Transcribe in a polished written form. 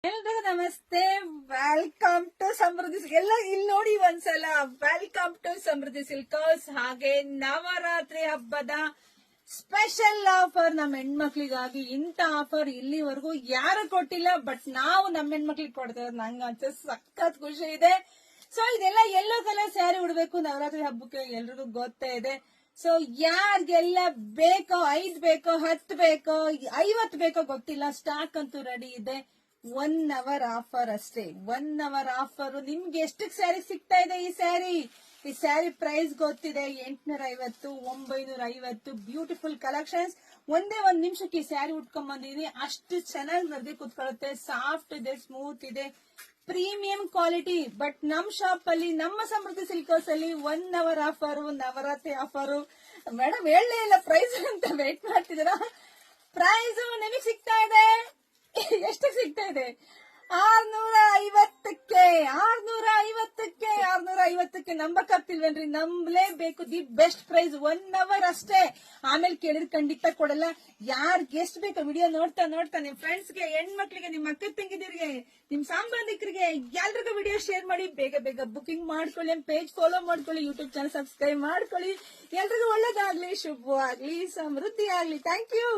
ಎಲ್ರಿಗೂ ನಮಸ್ತೆ. Welcome to ಸಮೃದ್ಧಿ ಎಲ್ಲ ಇಲ್ಲಿ ನೋಡಿ ಒಂದ್ಸಲ. ವೆಲ್ಕಮ್ ಟು ಸಮೃದ್ಧಿ ಸಿಲ್ಕರ್ಸ್. ಹಾಗೆ ನವರಾತ್ರಿ ಹಬ್ಬದ ಸ್ಪೆಷಲ್ ಆಫರ್ ನಮ್ಮ ಹೆಣ್ಮಕ್ಳಿಗಾಗಿ. ಇಂತ ಆಫರ್ ಇಲ್ಲಿವರೆಗೂ ಯಾರು ಕೊಟ್ಟಿಲ್ಲ, ಬಟ್ ನಾವು ನಮ್ಮ ಹೆಣ್ಮಕ್ಳಿಗೆ ಕೊಡ್ತೇವೆ. ನಂಗಂತೂ ಸಖತ್ ಖುಷಿ ಇದೆ. ಸೊ ಇದೆಲ್ಲ ಯೆಲ್ಲೋ ಕಲರ್ ಸ್ಯಾರಿ ಉಡ್ಬೇಕು ನವರಾತ್ರಿ ಹಬ್ಬಕ್ಕೆ, ಎಲ್ರಿಗೂ ಗೊತ್ತೇ ಇದೆ. ಸೊ ಯಾರಿಗೆಲ್ಲ ಬೇಕೋ, 5 ಬೇಕೋ, 10 ಬೇಕೋ, 50 ಬೇಕೋ ಗೊತ್ತಿಲ್ಲ, ಸ್ಟಾಕ್ ಅಂತೂ ರೆಡಿ ಇದೆ. 1 ಅವರ್ ಆಫರ್ ಅಷ್ಟೇ. 1 ಅವರ್ ಆಫರ್. ನಿಮ್ಗೆ ಎಷ್ಟಕ್ಕೆ ಸ್ಯಾರಿ ಸಿಗ್ತಾ ಇದೆ ಈ ಸ್ಯಾರಿ ಪ್ರೈಸ್ ಗೊತ್ತಿದೆ. 850, 950 ಬ್ಯೂಟಿಫುಲ್ ಕಲೆಕ್ಷನ್ಸ್. ಒಂದೇ 1 ನಿಮಿಷಕ್ಕೆ ಈ ಸ್ಯಾರಿ ಉಟ್ಕೊಂಡ್ ಬಂದಿದೀನಿ. ಅಷ್ಟು ಚೆನ್ನಾಗಿ ನದಿ ಕೂತ್ಕೊಳ್ಳುತ್ತೆ. ಸಾಫ್ಟ್ ಇದೆ, ಸ್ಮೂತ್ ಇದೆ, ಪ್ರೀಮಿಯಂ ಕ್ವಾಲಿಟಿ. ಬಟ್ ನಮ್ ಶಾಪ್ ಅಲ್ಲಿ, ನಮ್ಮ ಸಮೃದ್ಧಿ ಸಿಲ್ಕರ್ಸ್ ಅಲ್ಲಿ 1 hour offer, Navaratri offer. Madam ಹೇಳಲೇ ಇಲ್ಲ ಪ್ರೈಸ್ ಅಂತ ವೇಟ್ ಮಾಡ್ತಿದ್ದೀರಾ. ಪ್ರೈಸ್ ನಿಮಗೆ ಸಿಗ್ತಾ ಇದೆ. ಎಷ್ಟು ಸಿಗ್ತಾ ಇದೆ? 650ಕ್ಕೆ. 650ಕ್ಕೆ ನಂಬಕ್ಕಾಗ್ತಿಲ್ವೇನ್ರಿ? ನಂಬಲೇಬೇಕು. The best price. 1 ಅವರ್ ಅಷ್ಟೇ. ಆಮೇಲೆ ಕೇಳಿದ್ರೆ ಖಂಡಿತ ಕೊಡಲ್ಲ. ಯಾರ್ಗೆ ಎಷ್ಟು ಬೇಕೋ ವಿಡಿಯೋ ನೋಡ್ತಾ ನಿಮ್ ಫ್ರೆಂಡ್ಸ್ಗೆ, ಹೆಣ್ಮಕ್ಳಿಗೆ, ನಿಮ್ ಅಕ್ಕ ತಂಗಿದಿರಿಗೆ, ನಿಮ್ ಸಂಬಂಧಿಕರಿಗೆ ಎಲ್ರಿಗೂ ವಿಡಿಯೋ ಶೇರ್ ಮಾಡಿ. ಬೇಗ ಬುಕಿಂಗ್ ಮಾಡ್ಕೊಳ್ಳಿ, ಪೇಜ್ ಫಾಲೋ ಮಾಡ್ಕೊಳ್ಳಿ, ಯೂಟ್ಯೂಬ್ ಚಾನಲ್ ಸಬ್ಸ್ಕ್ರೈಬ್ ಮಾಡ್ಕೊಳ್ಳಿ. ಎಲ್ರಿಗೂ ಒಳ್ಳೇದಾಗ್ಲಿ, ಶುಭವಾಗ್ಲಿ, ಸಮೃದ್ಧಿ ಆಗ್ಲಿ. Thank you.